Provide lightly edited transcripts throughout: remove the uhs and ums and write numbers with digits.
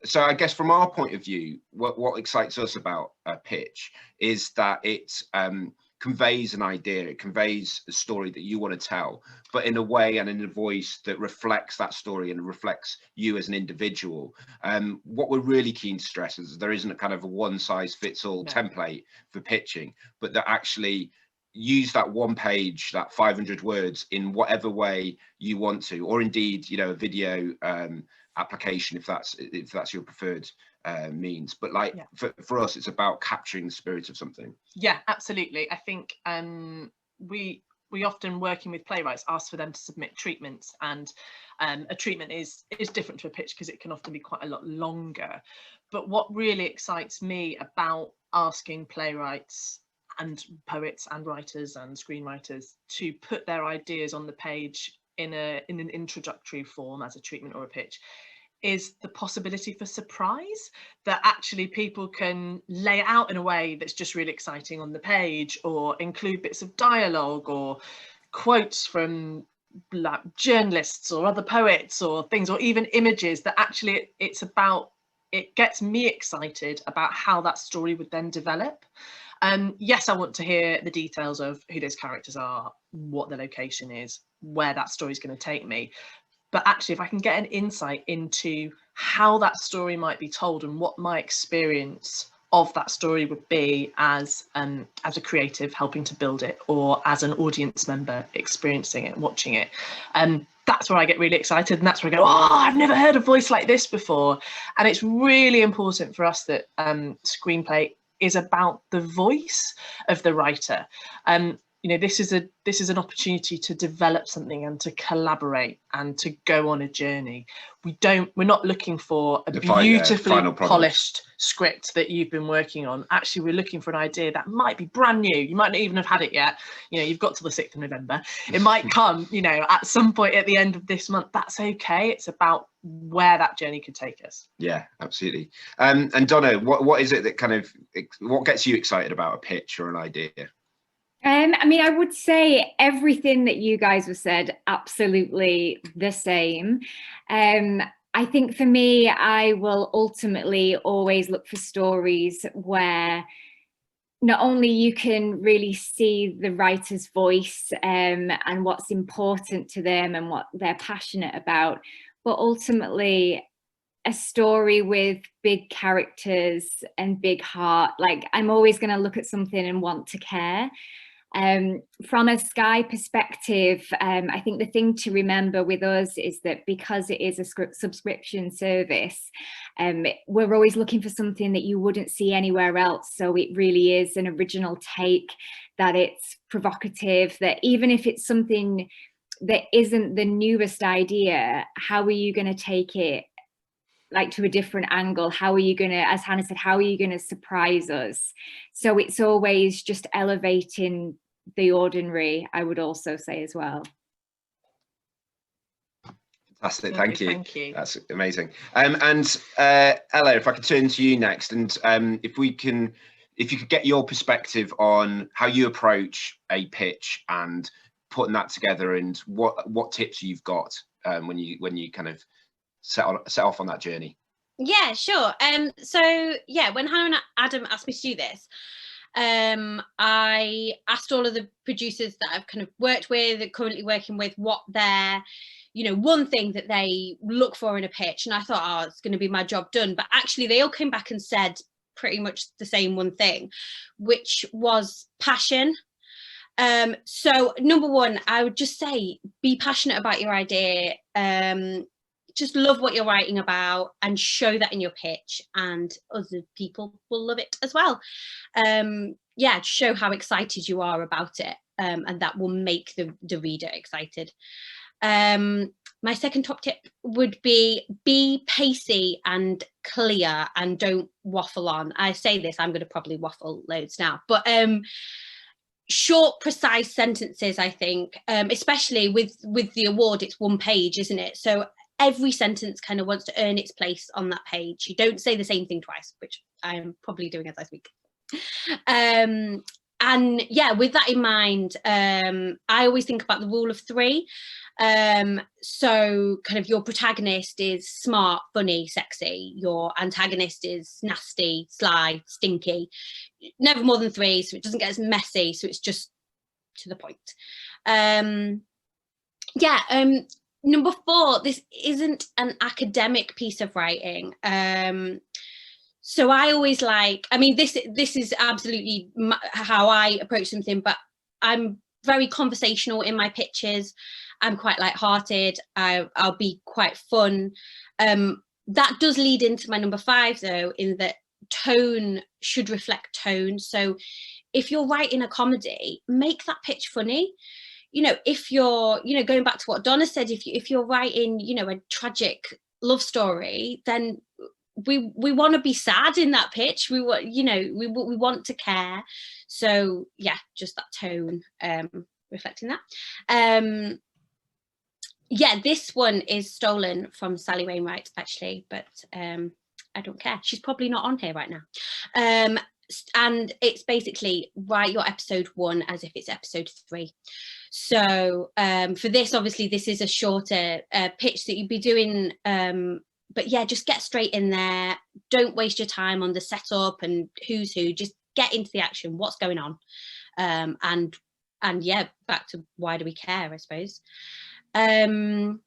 So I guess from our point of view, what excites us about a pitch is that it conveys an idea, it conveys a story that you want to tell, but in a way and in a voice that reflects that story and reflects you as an individual. What we're really keen to stress is there isn't a kind of a one-size-fits-all template for pitching, but that actually use that one page, that 500 words in whatever way you want to, or indeed, you know, a video application if that's your preferred means. But like for us, it's about capturing the spirit of something. Yeah, absolutely. I think we often, working with playwrights, ask for them to submit treatments, and a treatment is different to a pitch because it can often be quite a lot longer. But what really excites me about asking playwrights and poets and writers and screenwriters to put their ideas on the page in an introductory form as a treatment or a pitch is the possibility for surprise, that actually people can lay it out in a way that's just really exciting on the page, or include bits of dialogue or quotes from like journalists or other poets or things, or even images that actually it gets me excited about how that story would then develop. Yes, I want to hear the details of who those characters are, what the location is, where that story is going to take me. But actually, if I can get an insight into how that story might be told and what my experience of that story would be as a creative helping to build it, or as an audience member experiencing it, watching it, that's where I get really excited, and that's where I go, oh, I've never heard a voice like this before. And it's really important for us that screenplay is about the voice of the writer. You know, this is an opportunity to develop something and to collaborate and to go on a journey. We're not looking for a beautifully polished script that you've been working on. Actually, we're looking for an idea that might be brand new. You might not even have had it yet. You know, you've got till the 6th of November. It might come, you know, at some point at the end of this month. That's okay. It's about where that journey could take us. Yeah, absolutely. And Donna, what is it that what gets you excited about a pitch or an idea? I mean, I would say everything that you guys have said, absolutely the same. I think for me, I will ultimately always look for stories where not only you can really see the writer's voice and what's important to them and what they're passionate about, but ultimately a story with big characters and big heart. Like, I'm always going to look at something and want to care. From a Sky perspective, I think the thing to remember with us is that because it is a subscription service, we're always looking for something that you wouldn't see anywhere else. So it really is an original take, that it's provocative, that even if it's something that isn't the newest idea, how are you going to take it like to a different angle? How are you going to, as Hannah said, how are you going to surprise us? So it's always just elevating the ordinary, I would also say as well. Fantastic, thank you. That's amazing. And Ella, if I could turn to you next, and if you could get your perspective on how you approach a pitch and putting that together, and what tips you've got when you kind of set off on that journey. Yeah, sure. So yeah, when Hannah and Adam asked me to do this, I asked all of the producers that I've kind of worked with and currently working with what their, you know, one thing that they look for in a pitch, and I thought, oh, it's going to be my job done. But actually they all came back and said pretty much the same one thing, which was passion. So number one, I would just say, be passionate about your idea. Just love what you're writing about and show that in your pitch, and other people will love it as well. Yeah, show how excited you are about it, and that will make the reader excited. My second top tip would be pacey and clear, and don't waffle on. I say this, I'm going to probably waffle loads now, but short, precise sentences, I think, especially with the award, it's one page, isn't it? So every sentence kind of wants to earn its place on that page. You don't say the same thing twice, which I'm probably doing as I speak. And yeah, with that in mind, I always think about the rule of 3. So kind of your protagonist is smart, funny, sexy. Your antagonist is nasty, sly, stinky. Never more than 3, so it doesn't get as messy. So it's just to the point. Number 4, this isn't an academic piece of writing. So I always like, I mean, this is absolutely how I approach something, but I'm very conversational in my pitches. I'm quite light-hearted. I'll be quite fun. That does lead into my number 5, though, in that tone should reflect tone. So if you're writing a comedy, make that pitch funny. You know, if you're, you know, going back to what Donna said, if you're writing, you know, a tragic love story, then we want to be sad in that pitch. We want, you know, we want to care. So yeah, just that tone, reflecting that. Yeah, this one is stolen from Sally Wainwright, actually, but I don't care. She's probably not on here right now. And it's basically write your episode 1 as if it's episode 3. So for this, obviously, this is a shorter pitch that you'd be doing. But yeah, just get straight in there. Don't waste your time on the setup and who's who. Just get into the action. What's going on? And yeah, back to why do we care, I suppose. Number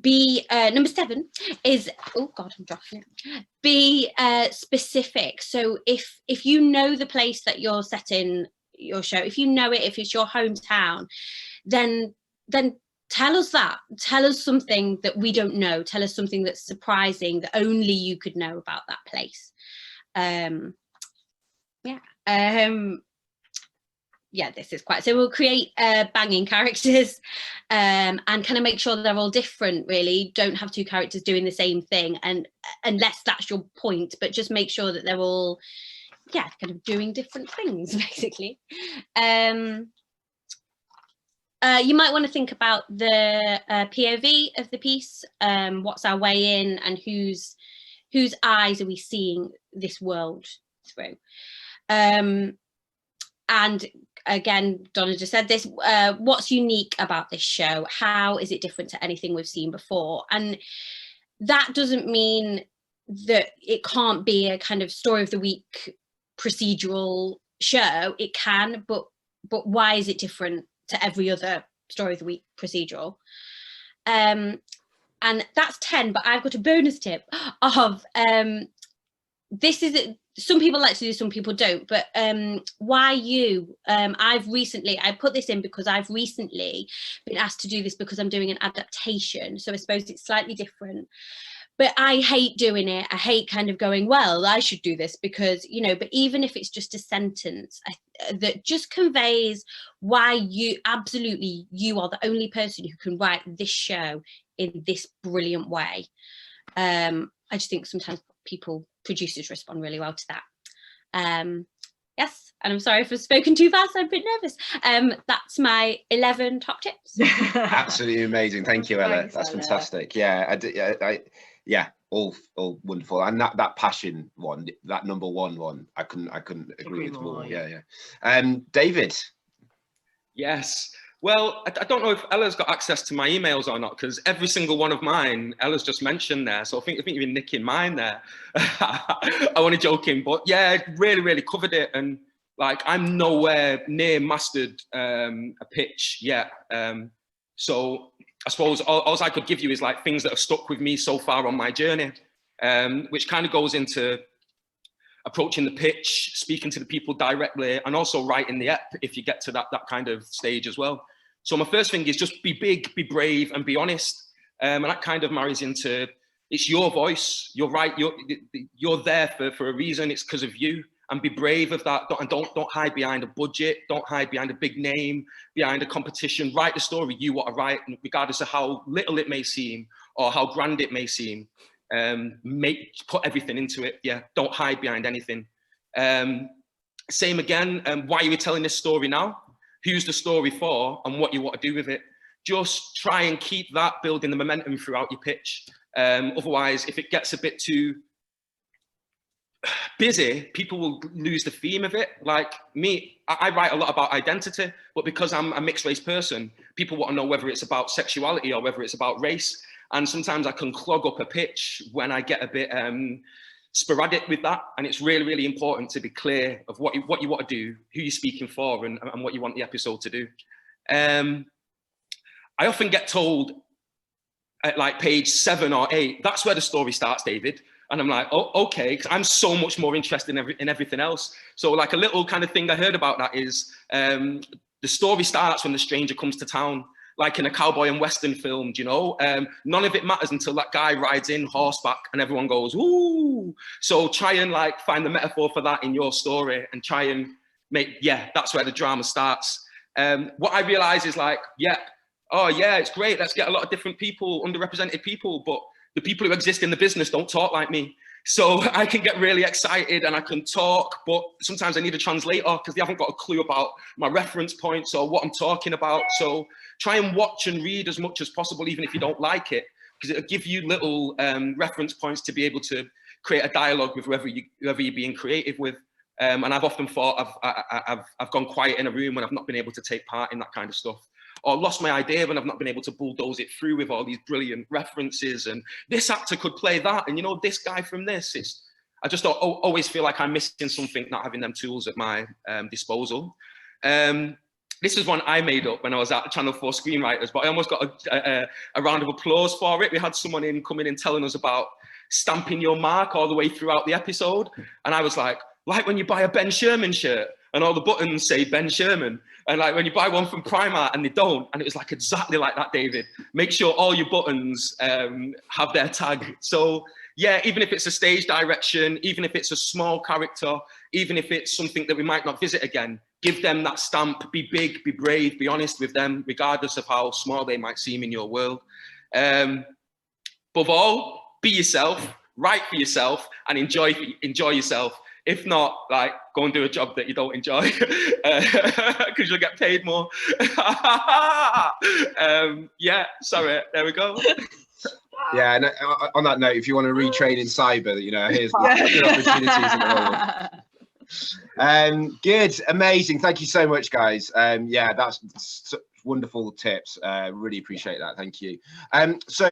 7 is, oh God, I'm dropping it. Be specific. So if you know the place that you're setting your show, if you know it, if it's your hometown, then tell us that. Tell us something that we don't know. Tell us something that's surprising that only you could know about that place. Yeah, this is quite, so we'll create banging characters and kind of make sure they're all different, really. Don't have 2 characters doing the same thing, and unless that's your point, but just make sure that they're all, yeah, kind of doing different things, basically. You might want to think about the POV of the piece. What's our way in, and whose eyes are we seeing this world through? And again, Donna just said this, what's unique about this show? How is it different to anything we've seen before? And that doesn't mean that it can't be a kind of story of the week procedural show. It can, but why is it different to every other story of the week procedural? And that's 10, but I've got a bonus tip of this is, some people like to do, some people don't, but why you? I put this in because I've recently been asked to do this because I'm doing an adaptation, so I suppose it's slightly different. But I hate doing it. I hate kind of going, well, I should do this because, you know, but even if it's just a sentence that just conveys why you are the only person who can write this show in this brilliant way. I just think sometimes producers respond really well to that. Yes, and I'm sorry if I've spoken too fast, I'm a bit nervous. That's my 11 top tips. Absolutely amazing. Thank you, Ella. Thanks, That's Ella. fantastic. Yeah, all wonderful. And that passion one, that number 1, I couldn't agree with more. Yeah. David. Yes. Well, I don't know if Ella's got access to my emails or not, because every single one of mine, Ella's just mentioned there. So I think you've been nicking mine there. I want to joking, but yeah, really, really covered it. And like, I'm nowhere near mastered a pitch yet. So I suppose all I could give you is like things that have stuck with me so far on my journey, which kind of goes into approaching the pitch, speaking to the people directly, and also writing the ep if you get to that kind of stage as well. So my first thing is just be big, be brave, and be honest. And that kind of marries into, it's your voice. You're right. You're there for a reason. It's because of you. And be brave of that. Don't hide behind a budget. Don't hide behind a big name, behind a competition. Write the story you want to write, regardless of how little it may seem or how grand it may seem. Put everything into it. Yeah, don't hide behind anything. Same again, why are we telling this story now? Who's the story for, and what you want to do with it? Just try and keep that building the momentum throughout your pitch. Otherwise, if it gets a bit too busy, people will lose the theme of it. Like me, I write a lot about identity, but because I'm a mixed race person, people want to know whether it's about sexuality or whether it's about race. And sometimes I can clog up a pitch when I get a bit sporadic with that. And it's really, really important to be clear of what you want to do, who you're speaking for, and what you want the episode to do. I often get told at like page 7 or 8, that's where the story starts, David. And I'm like, oh, okay, because I'm so much more interested in everything else. So like a little kind of thing I heard about that is the story starts when the stranger comes to town, like in a cowboy and western film, you know? None of it matters until that guy rides in horseback and everyone goes, ooh. So try and like find the metaphor for that in your story and try and make, yeah, that's where the drama starts. What I realize is like, yeah, oh yeah, it's great. Let's get a lot of different people, underrepresented people, but the people who exist in the business don't talk like me. So I can get really excited and I can talk, but sometimes I need a translator because they haven't got a clue about my reference points or what I'm talking about. So try and watch and read as much as possible, even if you don't like it, because it'll give you little reference points to be able to create a dialogue with whoever you're being creative with. And I've often thought I've gone quiet in a room when I've not been able to take part in that kind of stuff, or lost my idea when I've not been able to bulldoze it through with all these brilliant references and this actor could play that and, you know, this guy from this. I just always feel like I'm missing something not having them tools at my disposal. This is one I made up when I was at Channel 4 Screenwriters, but I almost got a round of applause for it. We had someone coming in telling us about stamping your mark all the way throughout the episode. And I was like when you buy a Ben Sherman shirt and all the buttons say Ben Sherman, and like when you buy one from Primark and they don't, and it was like exactly like that, David. Make sure all your buttons have their tag. So yeah, even if it's a stage direction, even if it's a small character, even if it's something that we might not visit again, give them that stamp, be big, be brave, be honest with them, regardless of how small they might seem in your world. Above all, be yourself, write for yourself, and enjoy yourself. If not, like, go and do a job that you don't enjoy because you'll get paid more. Yeah, sorry, there we go. Yeah, and on that note, if you want to retrain in cyber, you know, here's good opportunities in the world. Good, amazing. Thank you so much, guys. Yeah, that's wonderful tips. Really appreciate that. Thank you. So